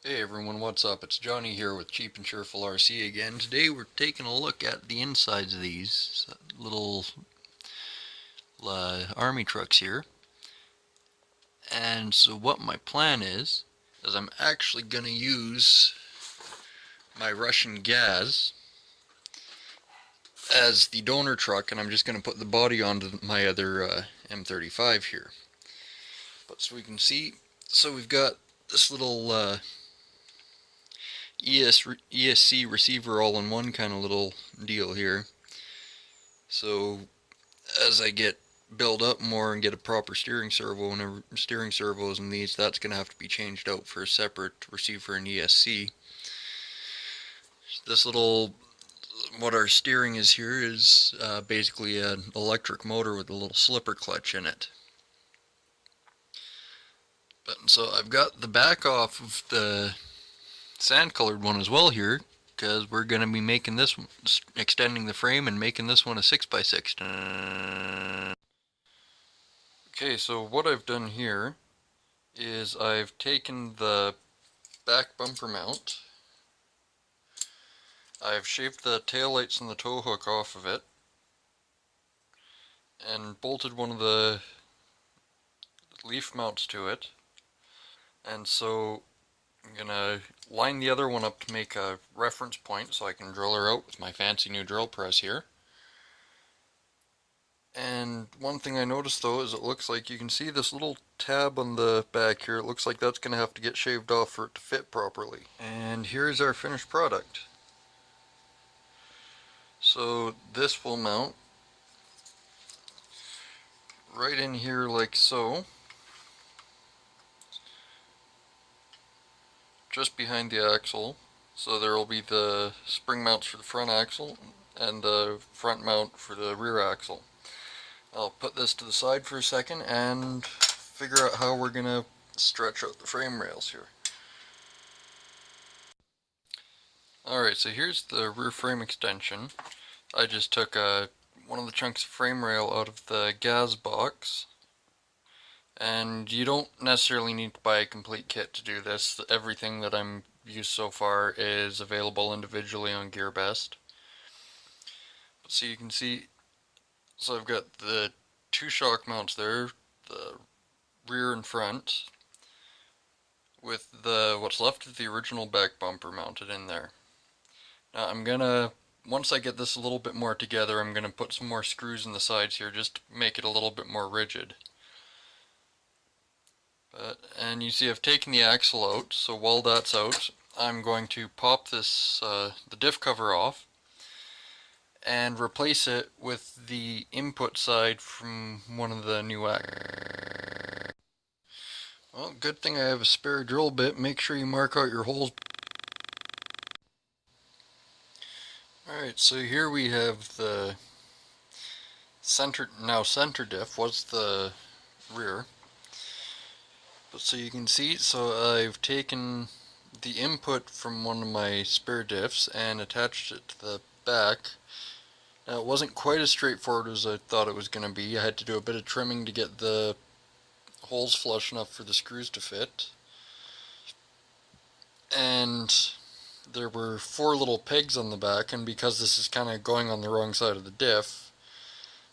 Hey everyone, what's up? It's Johnny here with Cheap and Cheerful RC again. Today we're taking a look at the insides of these little army trucks here. And so what my plan is I'm actually going to use my Russian Gaz as the donor truck, and I'm just going to put the body onto my other M35 here. But so we can see, so we've got this little ESC receiver all-in-one kind of little deal here. So as I get build up more and get a proper steering servo and steering servos in these, that's going to have to be changed out for a separate receiver and ESC. This little, what our steering is here is basically an electric motor with a little slipper clutch in it. But so I've got the back off of the sand colored one as well here, because we're going to be making this one, extending the frame and making this one a 6x6. Okay, so what I've done here is I've taken the back bumper mount, I've shaved the tail lights and the tow hook off of it, and bolted one of the leaf mounts to it, and so I'm gonna line the other one up to make a reference point so I can drill her out with my fancy new drill press here. And one thing I noticed though is it looks like you can see this little tab on the back here. It looks like that's going to have to get shaved off for it to fit properly. And here's our finished product. So this will mount right in here like so, just behind the axle. So there will be the spring mounts for the front axle and the front mount for the rear axle. I'll put this to the side for a second and figure out how we're going to stretch out the frame rails here. Alright, so here's the rear frame extension. I just took one of the chunks of frame rail out of the Gaz box. And you don't necessarily need to buy a complete kit to do this. Everything that I'm used so far is available individually on GearBest. So you can see, so I've got the two shock mounts there, the rear and front, with the what's left of the original back bumper mounted in there. Now I'm gonna, once I get this a little bit more together, I'm gonna put some more screws in the sides here just to make it a little bit more rigid. And you see I've taken the axle out, so while that's out, I'm going to pop this the diff cover off and replace it with the input side from one of the new axles. Well, good thing I have a spare drill bit. Make sure you mark out your holes. Alright, so here we have the center diff, was the rear. But so you can see, so I've taken the input from one of my spare diffs and attached it to the back. Now it wasn't quite as straightforward as I thought it was going to be. I had to do a bit of trimming to get the holes flush enough for the screws to fit. And there were 4 little pegs on the back, and because this is kind of going on the wrong side of the diff,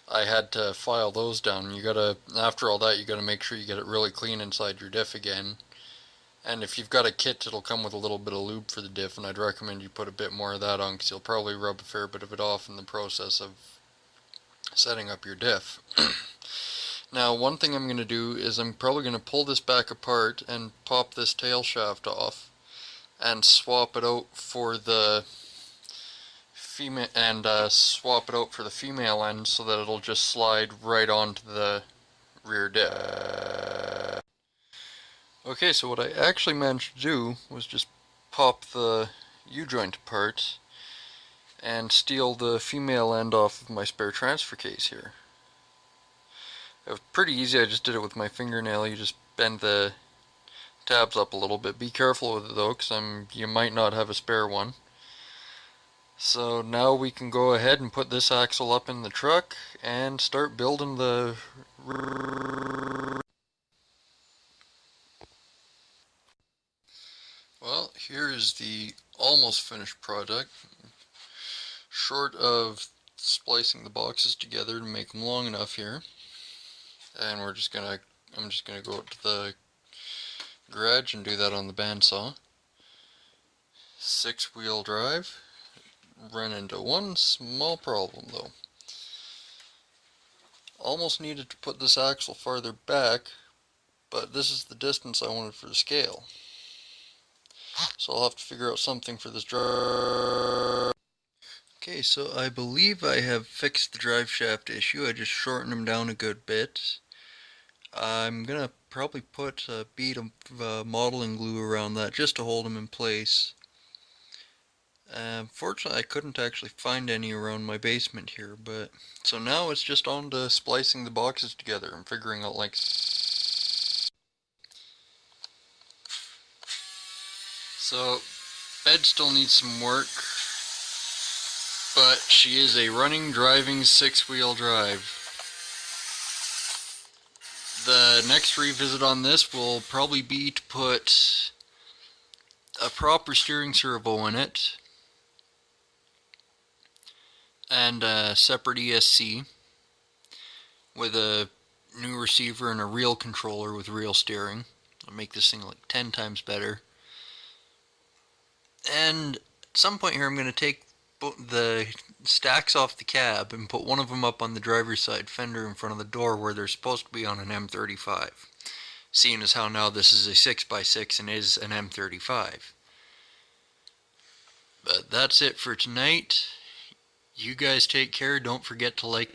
I had to file those down. You gotta, after all that, you gotta make sure you get it really clean inside your diff again. And if you've got a kit, it'll come with a little bit of lube for the diff, and I'd recommend you put a bit more of that on, because you'll probably rub a fair bit of it off in the process of setting up your diff. Now, one thing I'm going to do is I'm probably going to pull this back apart and pop this tail shaft off and swap it out for the female end so that it'll just slide right onto the rear diff. Okay, so what I actually managed to do was just pop the U-joint apart and steal the female end off of my spare transfer case here. It was pretty easy. I just did it with my fingernail. You just bend the tabs up a little bit. Be careful with it though, because you might not have a spare one. So now we can go ahead and put this axle up in the truck and start building the... Well, Here is the almost finished product. Short of splicing the boxes together to make them long enough here. And I'm just gonna go up to the garage and do that on the bandsaw. 6-wheel drive. Run into one small problem though. Almost needed to put this axle farther back, but this is the distance I wanted for the scale. So I'll have to figure out something for this drive. Okay, so I believe I have fixed the drive shaft issue. I just shortened them down a good bit. I'm gonna probably put a bead of modeling glue around that just to hold them in place. Fortunately, I couldn't actually find any around my basement here, but so now it's just on to splicing the boxes together and figuring out like. So, bed still needs some work, but she is a running, driving 6-wheel drive. The next revisit on this will probably be to put a proper steering servo in it and a separate ESC with a new receiver and a real controller with real steering. It'll make this thing like 10 times better. And at some point here I'm going to take the stacks off the cab and put one of them up on the driver's side fender in front of the door where they're supposed to be on an M35. Seeing as how now this is a 6x6 and is an M35. But that's it for tonight. You guys take care. Don't forget to like